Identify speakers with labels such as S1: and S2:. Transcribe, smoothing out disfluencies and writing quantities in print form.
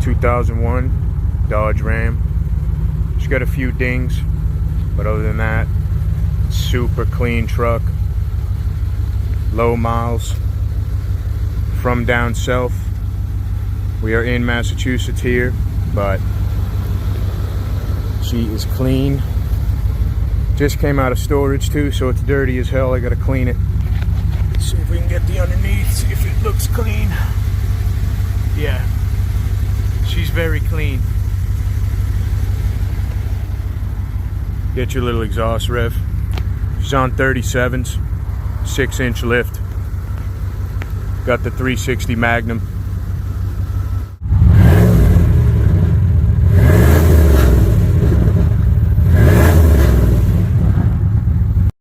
S1: 2001 Dodge Ram. She's got a few dings, but other than that, super clean truck. Low miles. From down south. We are in Massachusetts here, but she is clean. Just came out of storage too, so it's dirty as hell. I gotta clean it. Let's see if we can get the underneath, see if it looks clean. Yeah, she's very clean. Get your little exhaust rev. She's on 37s, 6-inch lift. Got the 360 Magnum.